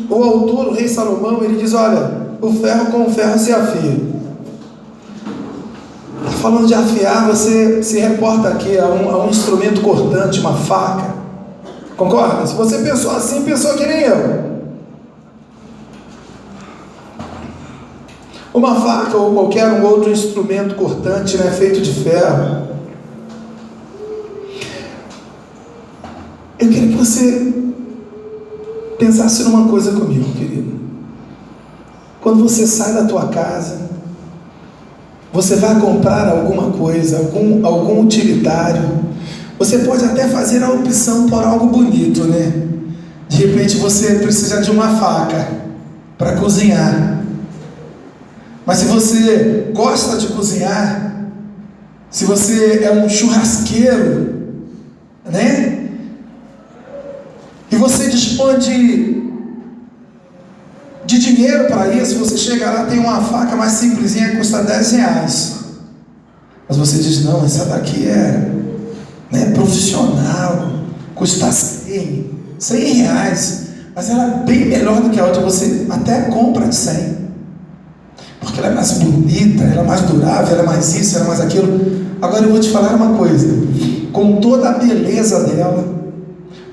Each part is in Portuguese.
o autor, o rei Salomão, ele diz: olha, o ferro com o ferro se afia. Falando de afiar, você se reporta aqui a um instrumento cortante, uma faca. Concorda? Se você pensou assim, pensou que nem eu. Uma faca ou qualquer um outro instrumento cortante, né, feito de ferro. Eu queria que você pensasse numa coisa comigo, querido. Quando você sai da tua casa, você vai comprar alguma coisa, algum utilitário. Você pode até fazer a opção por algo bonito, né? De repente você precisa de uma faca para cozinhar. Mas se você gosta de cozinhar, se você é um churrasqueiro, né? E você dispõe de dinheiro para isso, você chega lá, tem uma faca mais simplesinha que custa R$10. Mas você diz: não, essa daqui é, né, profissional, custa 100 reais, mas ela é bem melhor do que a outra. Você até compra de 100, porque ela é mais bonita, ela é mais durável, ela é mais isso, ela é mais aquilo. Agora eu vou te falar uma coisa: com toda a beleza dela,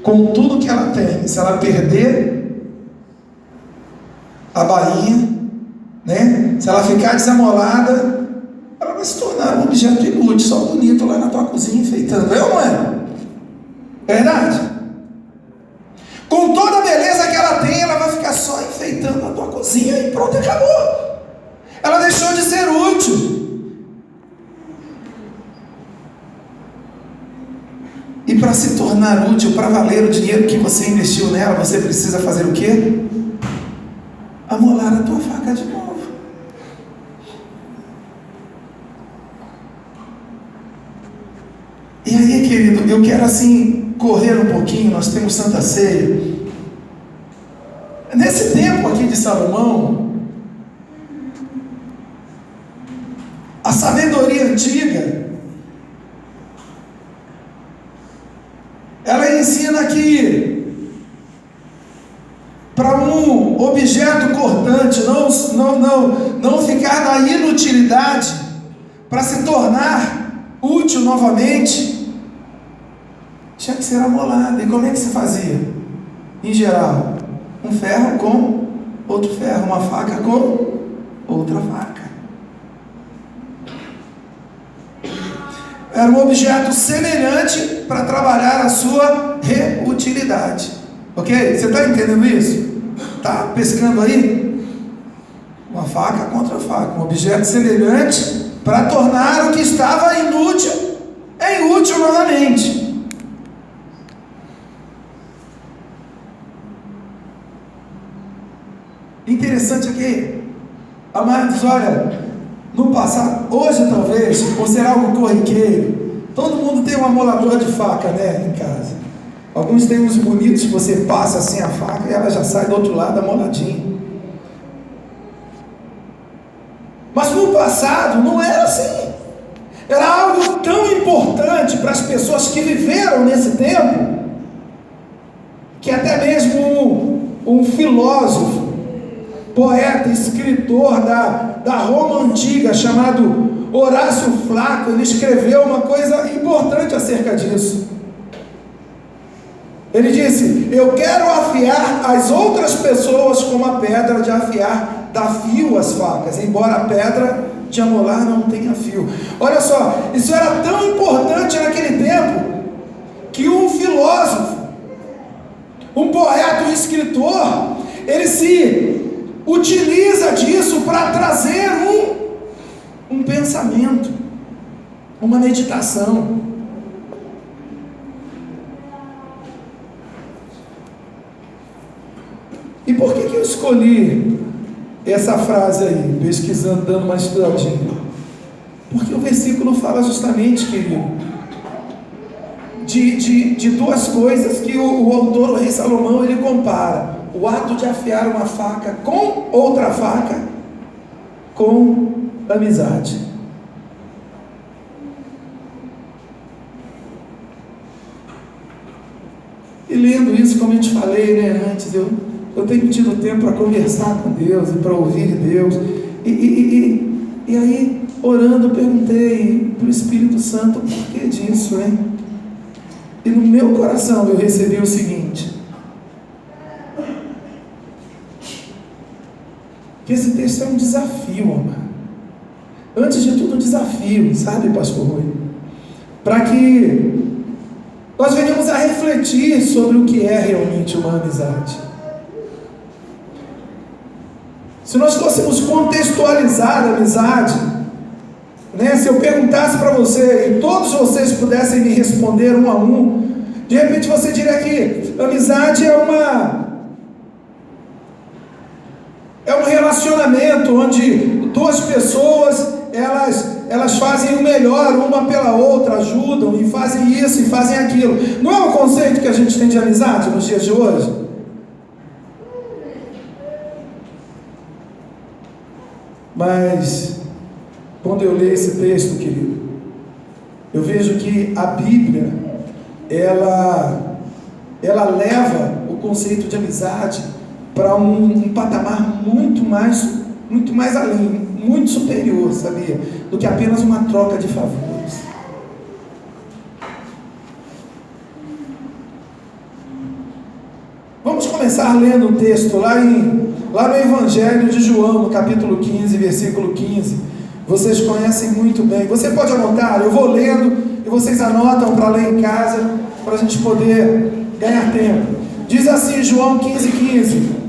com tudo que ela tem, se ela perder a bainha, né? Se ela ficar desamolada, ela vai se tornar um objeto inútil, só bonito lá na tua cozinha enfeitando. É ou não é? Verdade? Com toda a beleza que ela tem, ela vai ficar só enfeitando a tua cozinha e pronto, acabou. Ela deixou de ser útil. E para se tornar útil, para valer o dinheiro que você investiu nela, você precisa fazer o quê? Amolar a tua faca de novo. E aí, querido, eu quero assim correr um pouquinho. Nós temos Santa Ceia. Nesse tempo aqui de Salomão, a sabedoria antiga, ela ensina que para um objeto cortante não ficar na inutilidade, para se tornar útil novamente, tinha que ser amolado. E como é que se fazia? Em geral, um ferro com outro ferro, uma faca com outra faca. Era um objeto semelhante para trabalhar a sua reutilidade. Ok? Você está entendendo isso? Está pescando aí? Uma faca contra faca, um objeto semelhante para tornar o que estava inútil em útil novamente. Interessante aqui, amados, olha, no passado, hoje talvez, ou será algo corriqueiro, todo mundo tem um amolador de faca, né, em casa. Alguns têm uns bonitos que você passa assim a faca e ela já sai do outro lado amoladinha. Mas no passado não era assim. Era algo tão importante para as pessoas que viveram nesse tempo, que até mesmo um filósofo, poeta, escritor da Roma antiga, chamado Horácio Flaco, ele escreveu uma coisa importante acerca disso. Ele disse: eu quero afiar as outras pessoas como a pedra de afiar dá fio às facas, embora a pedra de amolar não tenha fio. Olha só, isso era tão importante naquele tempo, que um filósofo, um poeta, um escritor, ele se utiliza disso para trazer um pensamento, uma meditação. E por que eu escolhi essa frase aí, pesquisando, dando uma estudadinha? Porque o versículo fala justamente, querido, de duas coisas que o autor, o rei Salomão, ele compara: o ato de afiar uma faca com outra faca, com amizade. E lendo isso, como eu te falei, né, antes, eu tenho tido tempo para conversar com Deus e para ouvir Deus. E aí, orando, eu perguntei para o Espírito Santo o porquê disso, né? E no meu coração eu recebi o seguinte: que esse texto é um desafio, amado. Antes de tudo, um desafio, sabe, pastor Rui? Para que nós venhamos a refletir sobre o que é realmente uma amizade. Se nós fôssemos contextualizar a amizade, né, se eu perguntasse para você e todos vocês pudessem me responder um a um, de repente você diria que amizade é um relacionamento onde duas pessoas elas fazem o melhor uma pela outra, ajudam e fazem isso e fazem aquilo. Não é o conceito que a gente tem de amizade nos dias de hoje? Mas quando eu leio esse texto, querido, eu vejo que a Bíblia ela leva o conceito de amizade para um patamar muito mais além, muito superior, sabia? Do que apenas uma troca de favores. Vamos começar lendo um texto lá no Evangelho de João, no capítulo 15, versículo 15. Vocês conhecem muito bem. Você pode anotar, eu vou lendo e vocês anotam para ler em casa, para a gente poder ganhar tempo. Diz assim, João 15:15.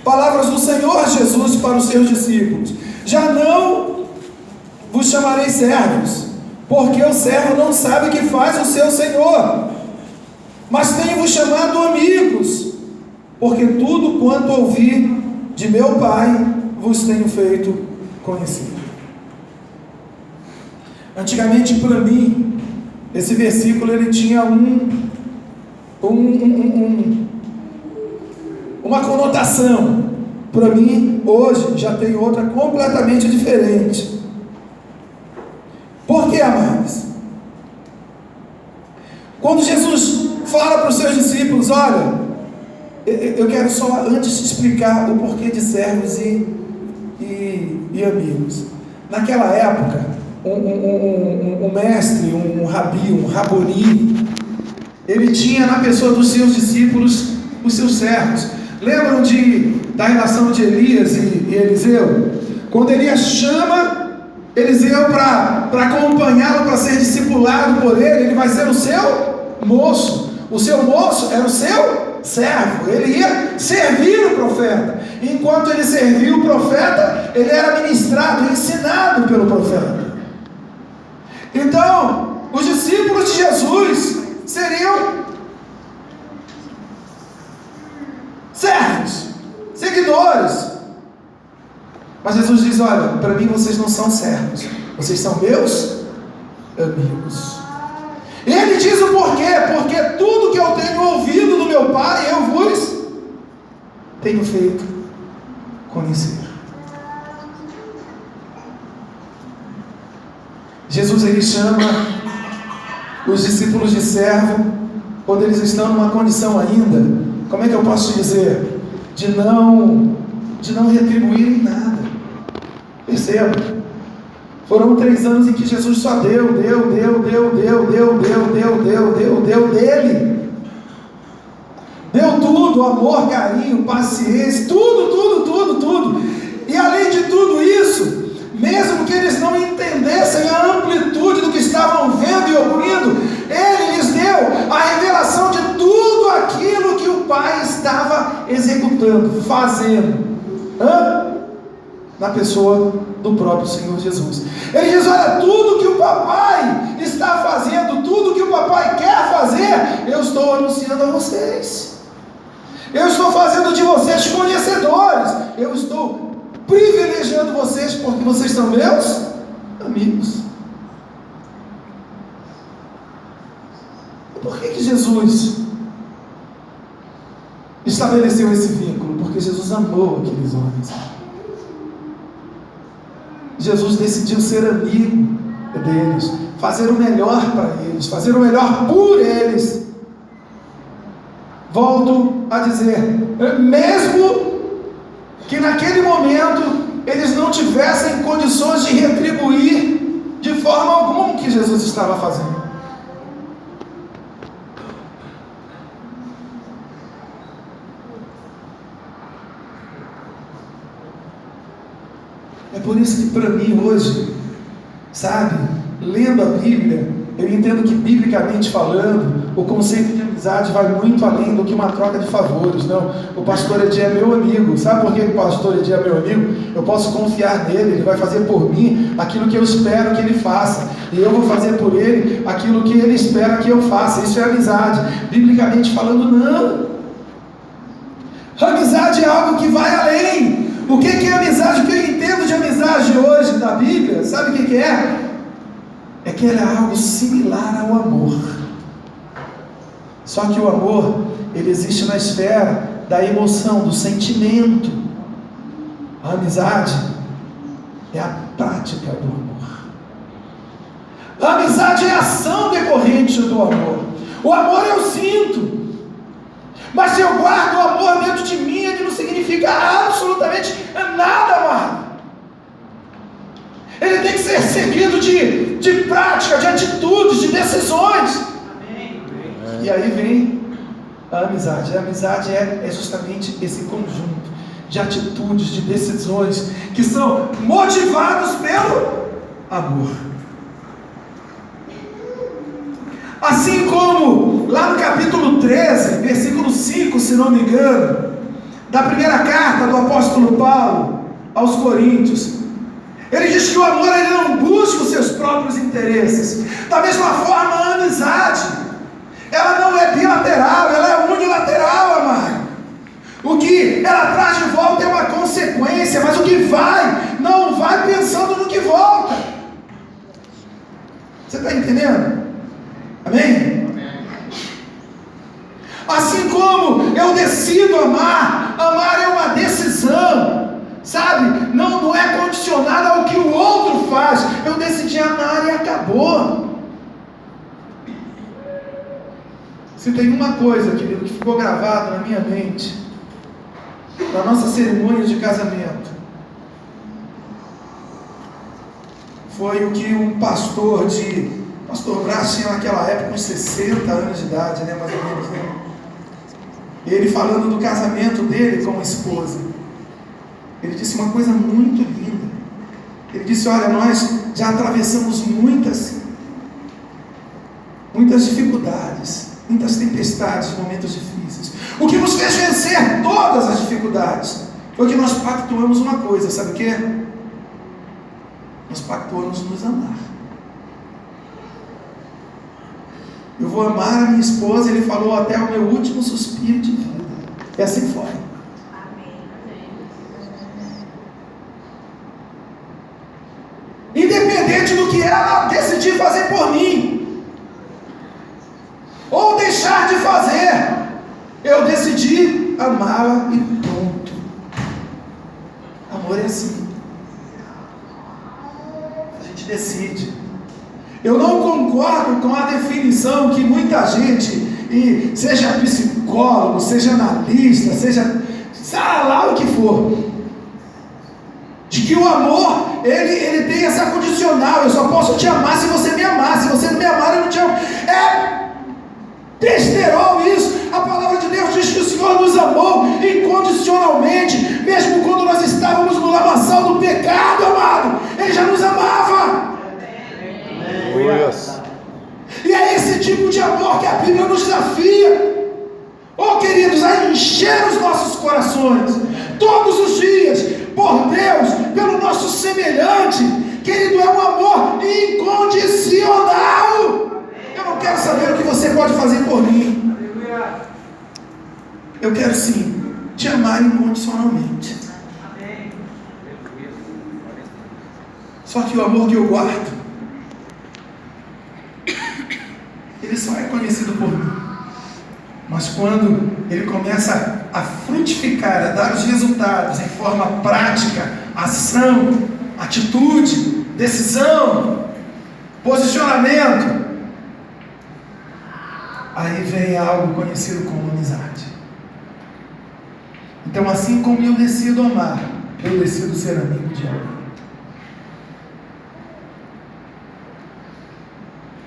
Palavras do Senhor Jesus para os seus discípulos: já não vos chamarei servos, porque o servo não sabe o que faz o seu Senhor, mas tenho-vos chamado amigos, porque tudo quanto ouvi de meu Pai vos tenho feito conhecer. Antigamente, para mim, esse versículo ele tinha uma conotação. Para mim, hoje, já tem outra completamente diferente. Por que, amados? Quando Jesus fala para os seus discípulos: olha, eu quero só antes explicar o porquê de servos e amigos. Naquela época, um mestre, um rabi, um raboni, ele tinha na pessoa dos seus discípulos os seus servos. Lembram da relação de Elias e Eliseu? Quando Elias chama Eliseu para acompanhá-lo, para ser discipulado por ele vai ser o seu moço. O seu moço era o seu servo. Ele ia servir o profeta. Enquanto ele servia o profeta, ele era ministrado, ensinado pelo profeta. Então, os discípulos de Jesus seriam servos, seguidores. Mas Jesus diz: olha, para mim vocês não são servos, vocês são meus amigos. E ele diz o porquê: porque tudo que eu tenho ouvido do meu Pai, eu vos tenho feito conhecer. Jesus ele chama os discípulos de servo quando eles estão numa condição ainda, como é que eu posso dizer? De não retribuírem nada. Perceba, foram 3 anos em que Jesus só deu dele. Deu tudo, amor, carinho, paciência, tudo. E além de tudo isso, mesmo que eles não entendessem a amplitude do que estavam vendo e ouvindo, Ele lhes deu a revelação de tudo aquilo que o Pai estava executando, fazendo, na pessoa do próprio Senhor Jesus. Ele diz: olha, tudo que o Papai está fazendo, tudo que o Papai quer fazer, eu estou anunciando a vocês. Eu estou fazendo de vocês conhecedores. Eu estou privilegiando vocês porque vocês são meus amigos. Por que Jesus estabeleceu esse vínculo? Porque Jesus amou aqueles homens. Jesus decidiu ser amigo deles, fazer o melhor para eles, fazer o melhor por eles. Volto a dizer, mesmo que naquele momento eles não tivessem condições de retribuir de forma alguma o que Jesus estava fazendo. É por isso que para mim hoje, sabe, lendo a Bíblia, eu entendo que biblicamente falando, o conceito de amizade vai muito além do que uma troca de favores. Não, o pastor Edi é meu amigo. Sabe por que o pastor Edi é meu amigo? Eu posso confiar nele, ele vai fazer por mim aquilo que eu espero que ele faça, e eu vou fazer por ele aquilo que ele espera que eu faça. Isso é amizade. Biblicamente falando, não. Amizade é algo que vai além. O que é amizade? O que eu entendo de amizade hoje da Bíblia, sabe o que é? É que ela é algo similar ao amor. Só que o amor, ele existe na esfera da emoção, do sentimento. A amizade é a prática do amor. A amizade é a ação decorrente do amor. O amor eu sinto, mas se eu guardo o amor dentro de mim, ele não significa absolutamente nada, amado. Ele tem que ser seguido de prática, de atitudes, de decisões. Amém. E aí vem a amizade. A amizade é justamente esse conjunto de atitudes, de decisões que são motivados pelo amor. Assim como lá no capítulo 13, versículo 5, se não me engano, da primeira carta do apóstolo Paulo aos Coríntios, ele diz que o amor ele não busca os seus próprios interesses. Da mesma forma, a amizade, ela não é bilateral, ela é unilateral, amado. O que ela traz de volta é uma consequência, mas o que vai, não vai pensando no que volta. Você está entendendo? Amém? Assim como eu decido amar, amar é uma decisão, sabe? Não é condicionado ao que o outro faz. Eu decidi amar e acabou. Se tem uma coisa, querido, que ficou gravada na minha mente, na nossa cerimônia de casamento, foi o que um pastor Brás tinha naquela época uns 60 anos de idade, né, mais ou menos, né? Ele falando do casamento dele com a esposa, ele disse uma coisa muito linda. Ele disse: olha, nós já atravessamos muitas dificuldades, muitas tempestades, momentos difíceis. O que nos fez vencer todas as dificuldades foi que nós pactuamos uma coisa, sabe o que? Nós pactuamos nos amar. Eu vou amar a minha esposa, ele falou, até o meu último suspiro de vida. E assim foi. Independente do que ela decidir fazer por mim, ou deixar de fazer, eu decidi amá-la e pronto. Amor é assim. A gente decide. Eu não concordo com a definição que muita gente, e seja psicólogo, seja analista, seja lá o que for, de que o amor, ele tem essa condicional. Eu só posso te amar se você me amar. Se você não me amar, eu não te amo. É besterol isso. A palavra de Deus diz que o Senhor nos amou incondicionalmente, mesmo quando nós estávamos no lamaçal do pecado, amado. Ele já nos amava. E é esse tipo de amor que a Bíblia nos desafia, queridos, a encher os nossos corações todos os dias por Deus, pelo nosso semelhante. Querido, é um amor incondicional. Eu não quero saber o que você pode fazer por mim. Eu quero sim te amar incondicionalmente. Só que o amor que eu guardo, ele só é conhecido por mim. Mas quando ele começa a frutificar, a dar os resultados em forma prática, ação, atitude, decisão, posicionamento, aí vem algo conhecido como amizade. Então, assim como eu decido amar, eu decido ser amigo de alguém.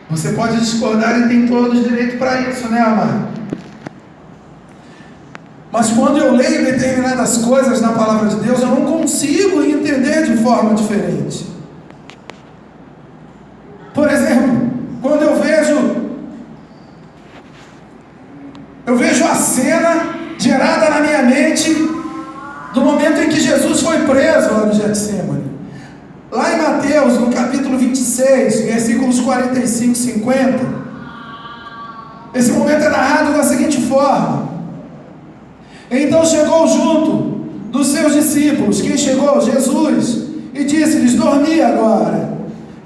Você pode discordar e tem todo o direito para isso, né, amado? Mas quando eu leio determinadas coisas na palavra de Deus, eu não consigo entender de forma diferente. Por exemplo, quando eu vejo a cena gerada na minha mente do momento em que Jesus foi preso lá no Getsemane. Lá em Mateus, no capítulo 26, versículos 45 e 50, esse momento é narrado da seguinte forma: então chegou junto dos seus discípulos, quem chegou? Jesus, e disse-lhes: dormi agora,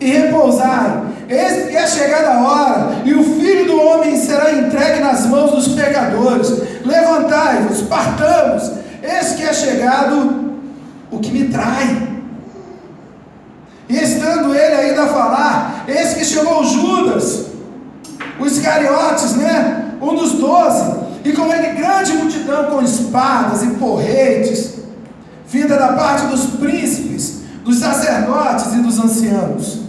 e repousai, eis que é chegada a hora, e o Filho do Homem será entregue nas mãos dos pecadores. Levantai-vos, partamos, eis que é chegado o que me trai. E estando ele ainda a falar, eis que chegou Judas, o Iscariotes, né? Um dos 12, e com ele grande multidão com espadas e porretes, vinda da parte dos príncipes, dos sacerdotes e dos anciãos.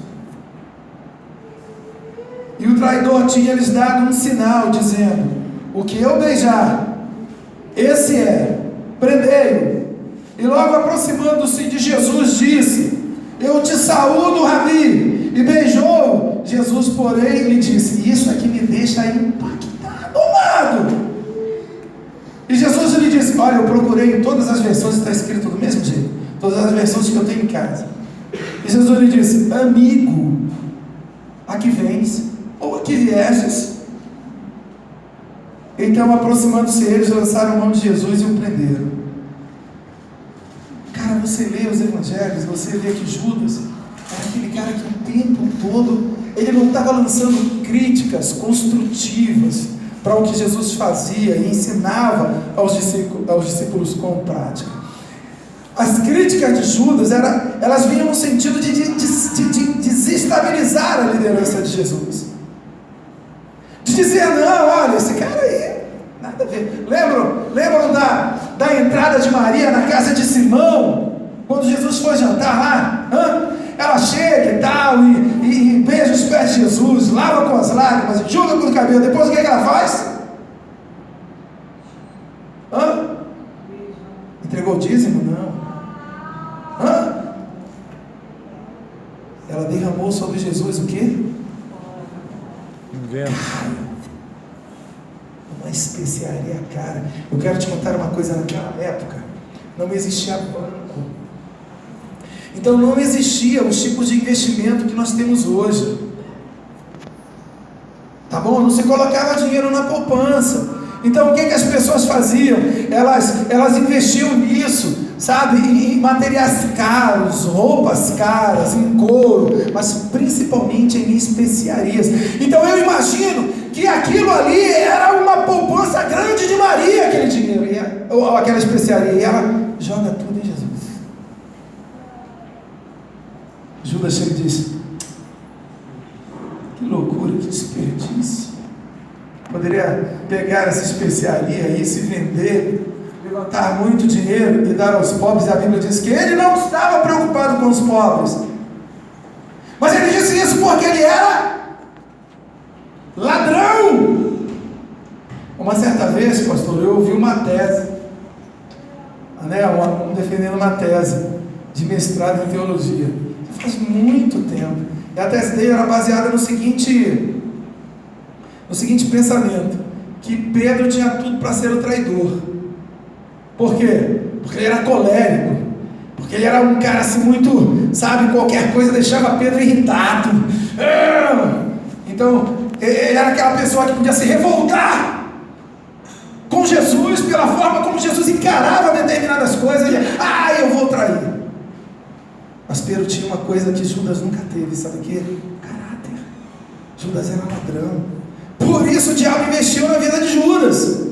E o traidor tinha-lhes dado um sinal, dizendo: o que eu beijar, esse é, prendei-o. E logo aproximando-se de Jesus, disse: eu te saúdo, Rabi. E beijou. Jesus, porém, lhe disse: isso aqui me deixa impactado, amado. E Jesus lhe disse: olha, eu procurei em todas as versões, está escrito do mesmo jeito, todas as versões que eu tenho em casa. E Jesus lhe disse: amigo, a que vens? Ou a que viestes? Então, aproximando-se eles, lançaram mão de Jesus e o prenderam. Cara, você lê os evangelhos, você vê que Judas era aquele cara que o tempo todo, ele não estava lançando críticas construtivas para o que Jesus fazia e ensinava aos discípulos com prática. As críticas de Judas, elas vinham no sentido de desestabilizar a liderança de Jesus. De dizer: não, olha, esse cara aí, nada a ver. Lembram da entrada de Maria na casa de Simão, quando Jesus foi jantar lá? Ela chega e tal, e beija os pés de Jesus, lava com as lágrimas, enxuga com o cabelo. Depois o que ela faz? Entregou o dízimo? Não. Ela derramou sobre Jesus o quê? Uma especiaria cara. Eu quero te contar uma coisa. Naquela época não existia banco, então não existia os tipos de investimento que nós temos hoje, tá bom? Não se colocava dinheiro na poupança. Então o que as pessoas faziam? Elas investiam nisso, sabe, em materiais caros, roupas caras, em couro, mas principalmente em especiarias. Então eu imagino que aquilo ali era uma poupança grande de Maria, aquele dinheiro, ou aquela especiaria, e ela joga tudo em Jesus. Judas chega e diz: que loucura, que desperdício. Poderia pegar essa especiaria aí, se vender, levantar muito dinheiro e dar aos pobres. E a Bíblia diz que ele não estava preocupado com os pobres, mas ele disse isso porque ele era ladrão. Uma certa vez, pastor, eu ouvi uma tese, defendendo uma tese de mestrado em teologia, faz muito tempo, e a tese dele era baseada no seguinte pensamento: que Pedro tinha tudo para ser o traidor. Por quê? Porque ele era colérico, porque ele era um cara assim muito, sabe, qualquer coisa deixava Pedro irritado. Então ele era aquela pessoa que podia se revoltar com Jesus pela forma como Jesus encarava determinadas coisas. Eu vou trair. Mas Pedro tinha uma coisa que Judas nunca teve, sabe o quê? Caráter. Judas era ladrão. Por isso o diabo investiu na vida de Judas.